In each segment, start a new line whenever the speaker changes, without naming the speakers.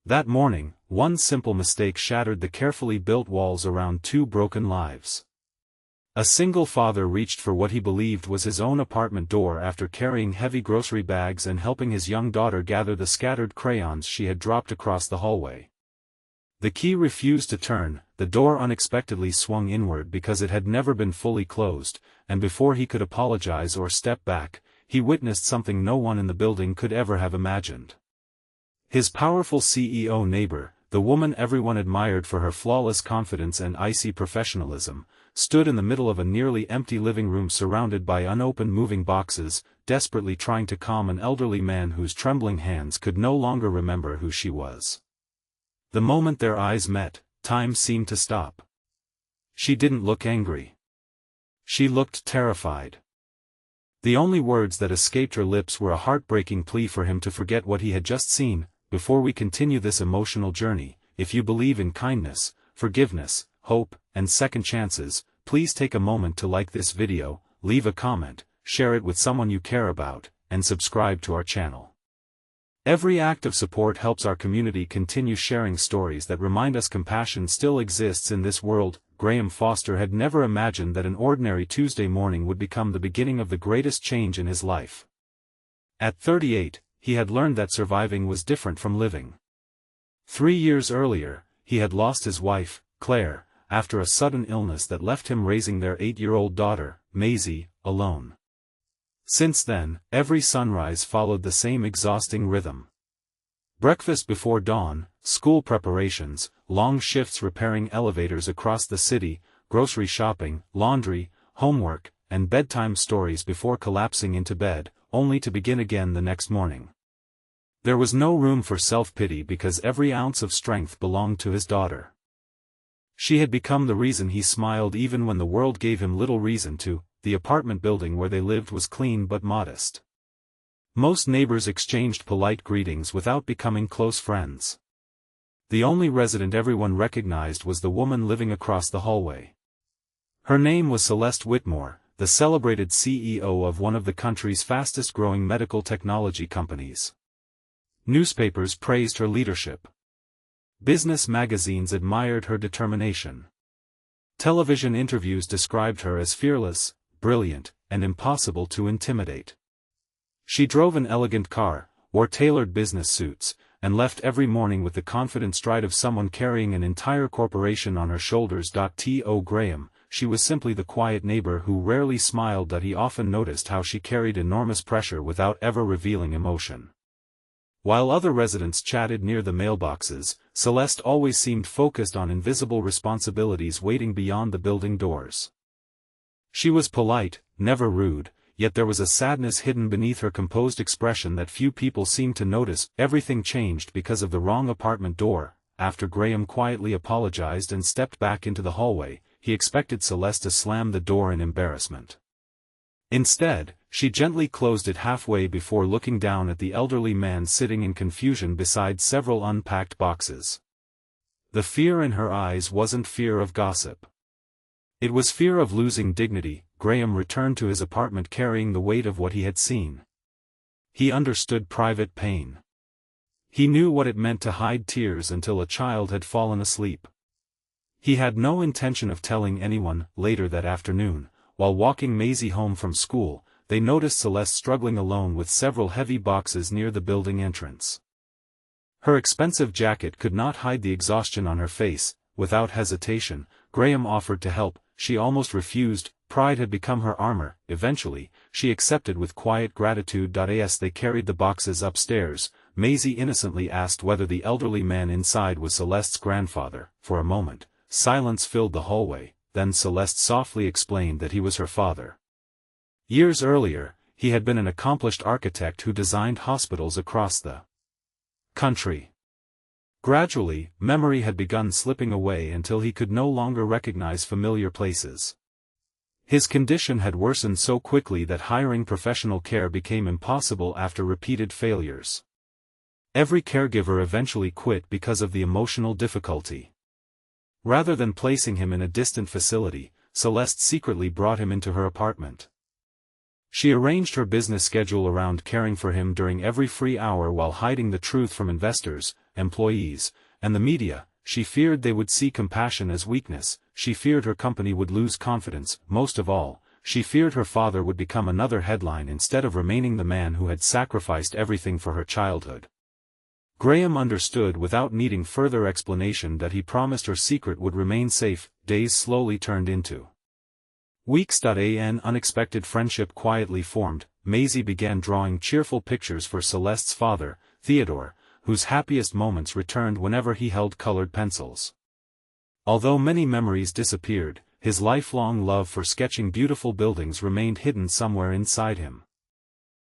That morning, one simple mistake shattered the carefully built walls around two broken lives. A single father reached for what he believed was his own apartment door after carrying heavy grocery bags and helping his young daughter gather the scattered crayons she had dropped across the hallway. The key refused to turn, the door unexpectedly swung inward because it had never been fully closed, and before he could apologize or step back, he witnessed something no one in the building could ever have imagined. His powerful CEO neighbor, the woman everyone admired for her flawless confidence and icy professionalism, stood in the middle of a nearly empty living room surrounded by unopened moving boxes, desperately trying to calm an elderly man whose trembling hands could no longer remember who she was. The moment their eyes met, time seemed to stop. She didn't look angry. She looked terrified. The only words that escaped her lips were a heartbreaking plea for him to forget what he had just seen. Before we continue this emotional journey, if you believe in kindness, forgiveness, hope, and second chances, please take a moment to like this video, leave a comment, share it with someone you care about, and subscribe to our channel. Every act of support helps our community continue sharing stories that remind us compassion still exists in this world. Graham Foster had never imagined that an ordinary Tuesday morning would become the beginning of the greatest change in his life. At 38, he had learned that surviving was different from living. 3 years earlier, he had lost his wife, Claire, after a sudden illness that left him raising their 8-year-old daughter, Maisie, alone. Since then, every sunrise followed the same exhausting rhythm. Breakfast before dawn, school preparations, long shifts repairing elevators across the city, grocery shopping, laundry, homework, and bedtime stories before collapsing into bed, only to begin again the next morning. There was no room for self-pity because every ounce of strength belonged to his daughter. She had become the reason he smiled even when the world gave him little reason to. The apartment building where they lived was clean but modest. Most neighbors exchanged polite greetings without becoming close friends. The only resident everyone recognized was the woman living across the hallway. Her name was Celeste Whitmore, the celebrated CEO of one of the country's fastest-growing medical technology companies. Newspapers praised her leadership. Business magazines admired her determination. Television interviews described her as fearless, brilliant, and impossible to intimidate. She drove an elegant car, wore tailored business suits, and left every morning with the confident stride of someone carrying an entire corporation on her shoulders. To Graham, she was simply the quiet neighbor who rarely smiled. He often noticed how she carried enormous pressure without ever revealing emotion. While other residents chatted near the mailboxes, Celeste always seemed focused on invisible responsibilities waiting beyond the building doors. She was polite, never rude, yet there was a sadness hidden beneath her composed expression that few people seemed to notice. Everything changed because of the wrong apartment door. After Graham quietly apologized and stepped back into the hallway, he expected Celeste to slam the door in embarrassment. Instead, she gently closed it halfway before looking down at the elderly man sitting in confusion beside several unpacked boxes. The fear in her eyes wasn't fear of gossip. It was fear of losing dignity. Graham returned to his apartment carrying the weight of what he had seen. He understood private pain. He knew what it meant to hide tears until a child had fallen asleep. He had no intention of telling anyone. Later that afternoon, while walking Maisie home from school, they noticed Celeste struggling alone with several heavy boxes near the building entrance. Her expensive jacket could not hide the exhaustion on her face. Without hesitation, Graham offered to help. She almost refused. Pride had become her armor. Eventually, she accepted with quiet gratitude. As they carried the boxes upstairs, Maisie innocently asked whether the elderly man inside was Celeste's grandfather. For a moment, silence filled the hallway, then Celeste softly explained that he was her father. Years earlier, he had been an accomplished architect who designed hospitals across the country. Gradually, memory had begun slipping away until he could no longer recognize familiar places. His condition had worsened so quickly that hiring professional care became impossible after repeated failures. Every caregiver eventually quit because of the emotional difficulty. Rather than placing him in a distant facility, Celeste secretly brought him into her apartment. She arranged her business schedule around caring for him during every free hour while hiding the truth from investors, employees, and the media. She feared they would see compassion as weakness, she feared her company would lose confidence, most of all, she feared her father would become another headline instead of remaining the man who had sacrificed everything for her childhood. Graham understood without needing further explanation that he promised her secret would remain safe. Days slowly turned into weeks. An unexpected friendship quietly formed. Maisie began drawing cheerful pictures for Celeste's father, Theodore, whose happiest moments returned whenever he held colored pencils. Although many memories disappeared, his lifelong love for sketching beautiful buildings remained hidden somewhere inside him.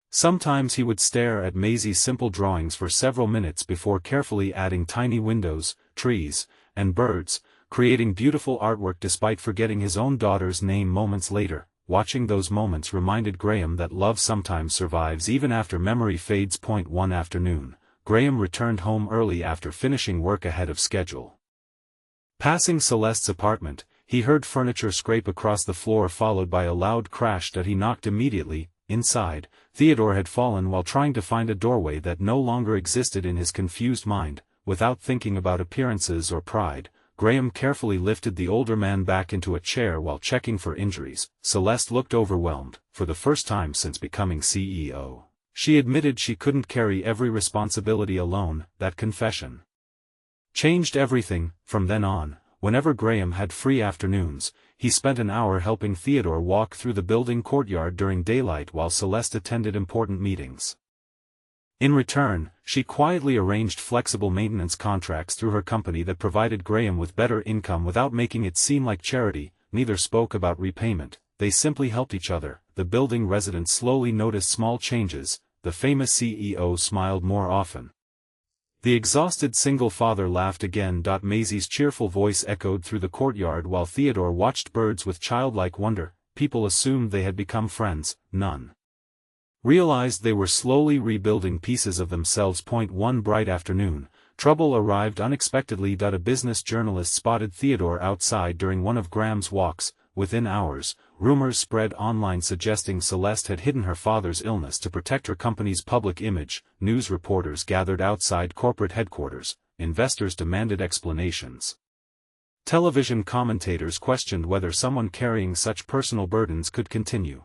Sometimes he would stare at Maisie's simple drawings for several minutes before carefully adding tiny windows, trees, and birds, creating beautiful artwork despite forgetting his own daughter's name moments later. Watching those moments reminded Graham that love sometimes survives even after memory fades. One afternoon, Graham returned home early after finishing work ahead of schedule. Passing Celeste's apartment, he heard furniture scrape across the floor followed by a loud crash that he knocked immediately. Inside, Theodore had fallen while trying to find a doorway that no longer existed in his confused mind. Without thinking about appearances or pride, Graham carefully lifted the older man back into a chair while checking for injuries. Celeste looked overwhelmed. For the first time since becoming CEO, she admitted she couldn't carry every responsibility alone. That confession changed everything. From then on, whenever Graham had free afternoons, he spent an hour helping Theodore walk through the building courtyard during daylight while Celeste attended important meetings. In return, she quietly arranged flexible maintenance contracts through her company that provided Graham with better income without making it seem like charity. Neither spoke about repayment, they simply helped each other. The building residents slowly noticed small changes. The famous CEO smiled more often. The exhausted single father laughed again. Maisie's cheerful voice echoed through the courtyard while Theodore watched birds with childlike wonder. People assumed they had become friends, none realized they were slowly rebuilding pieces of themselves. One bright afternoon, trouble arrived unexpectedly. A business journalist spotted Theodore outside during one of Graham's walks. Within hours, rumors spread online suggesting Celeste had hidden her father's illness to protect her company's public image. News reporters gathered outside corporate headquarters. Investors demanded explanations. Television commentators questioned whether someone carrying such personal burdens could continue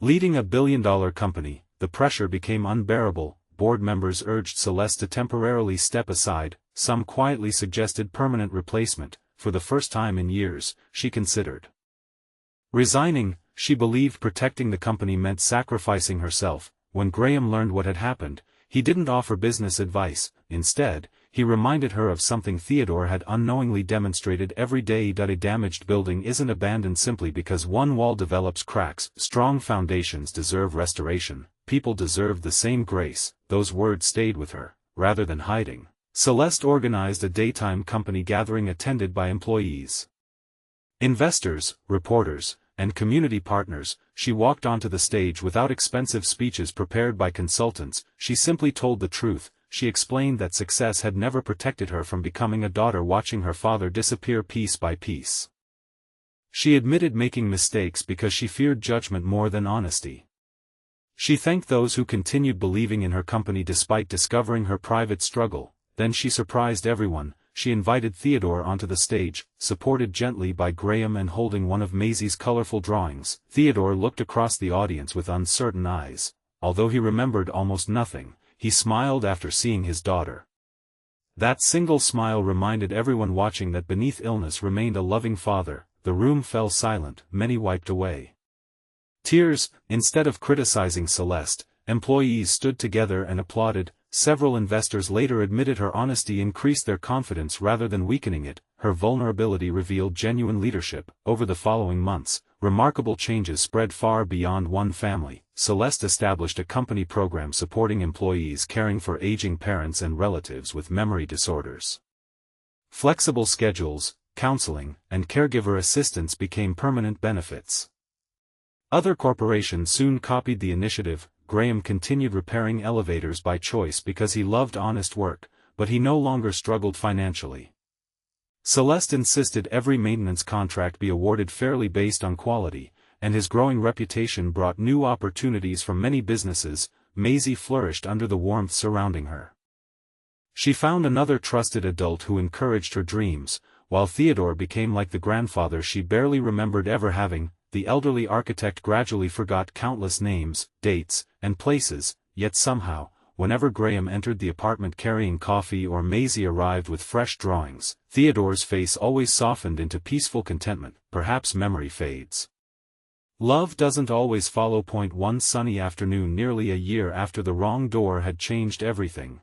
leading a billion-dollar company. The pressure became unbearable. Board members urged Celeste to temporarily step aside. Some quietly suggested permanent replacement. For the first time in years, she considered resigning. She believed protecting the company meant sacrificing herself. When Graham learned what had happened, he didn't offer business advice. Instead, he reminded her of something Theodore had unknowingly demonstrated every day. A damaged building isn't abandoned simply because one wall develops cracks. Strong foundations deserve restoration. People deserve the same grace. Those words stayed with her. Rather than hiding, Celeste organized a daytime company gathering attended by employees, investors, reporters, and community partners. She walked onto the stage without expensive speeches prepared by consultants. She simply told the truth. She explained that success had never protected her from becoming a daughter watching her father disappear piece by piece. She admitted making mistakes because she feared judgment more than honesty. She thanked those who continued believing in her company despite discovering her private struggle. Then she surprised everyone. She invited Theodore onto the stage, supported gently by Graham and holding one of Maisie's colorful drawings. Theodore looked across the audience with uncertain eyes. Although he remembered almost nothing, he smiled after seeing his daughter. That single smile reminded everyone watching that beneath illness remained a loving father. The room fell silent. Many wiped away tears. Instead of criticizing Celeste, employees stood together and applauded. Several investors later admitted her honesty increased their confidence rather than weakening it. Her vulnerability revealed genuine leadership. Over the following months, remarkable changes spread far beyond one family. Celeste established a company program supporting employees caring for aging parents and relatives with memory disorders. Flexible schedules, counseling, and caregiver assistance became permanent benefits. Other corporations soon copied the initiative. Graham continued repairing elevators by choice because he loved honest work, but he no longer struggled financially. Celeste insisted every maintenance contract be awarded fairly based on quality, and his growing reputation brought new opportunities for many businesses. Maisie flourished under the warmth surrounding her. She found another trusted adult who encouraged her dreams, while Theodore became like the grandfather she barely remembered ever having. The elderly architect gradually forgot countless names, dates, and places, yet somehow, whenever Graham entered the apartment carrying coffee or Maisie arrived with fresh drawings, Theodore's face always softened into peaceful contentment. Perhaps memory fades. Love doesn't always follow. One sunny afternoon nearly a year after the wrong door had changed everything.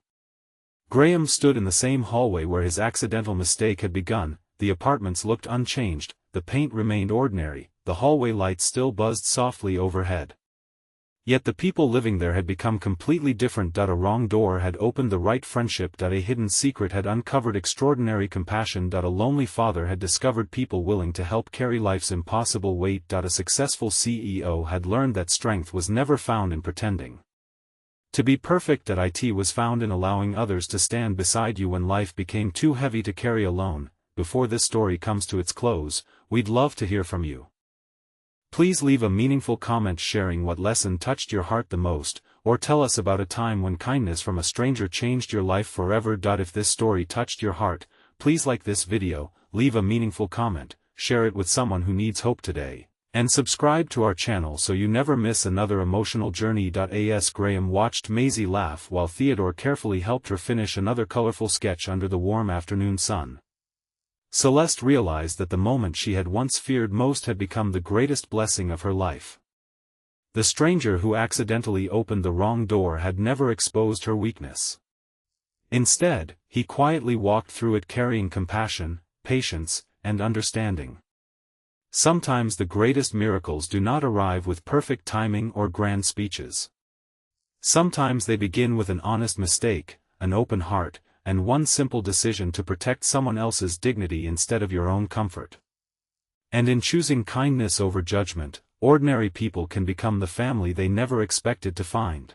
Graham stood in the same hallway where his accidental mistake had begun. The apartments looked unchanged, the paint remained ordinary, the hallway lights still buzzed softly overhead. Yet the people living there had become completely different. A wrong door had opened the right friendship. A hidden secret had uncovered extraordinary compassion. A lonely father had discovered people willing to help carry life's impossible weight. A successful CEO had learned that strength was never found in pretending to be perfect. It was found in allowing others to stand beside you when life became too heavy to carry alone. Before this story comes to its close, we'd love to hear from you. Please leave a meaningful comment sharing what lesson touched your heart the most, or tell us about a time when kindness from a stranger changed your life forever. If this story touched your heart, please like this video, leave a meaningful comment, share it with someone who needs hope today, and subscribe to our channel so you never miss another emotional journey. As Graham watched Maisie laugh while Theodore carefully helped her finish another colorful sketch under the warm afternoon sun, Celeste realized that the moment she had once feared most had become the greatest blessing of her life. The stranger who accidentally opened the wrong door had never exposed her weakness. Instead, he quietly walked through it carrying compassion, patience, and understanding. Sometimes the greatest miracles do not arrive with perfect timing or grand speeches. Sometimes they begin with an honest mistake, an open heart, and one simple decision to protect someone else's dignity instead of your own comfort. And in choosing kindness over judgment, ordinary people can become the family they never expected to find.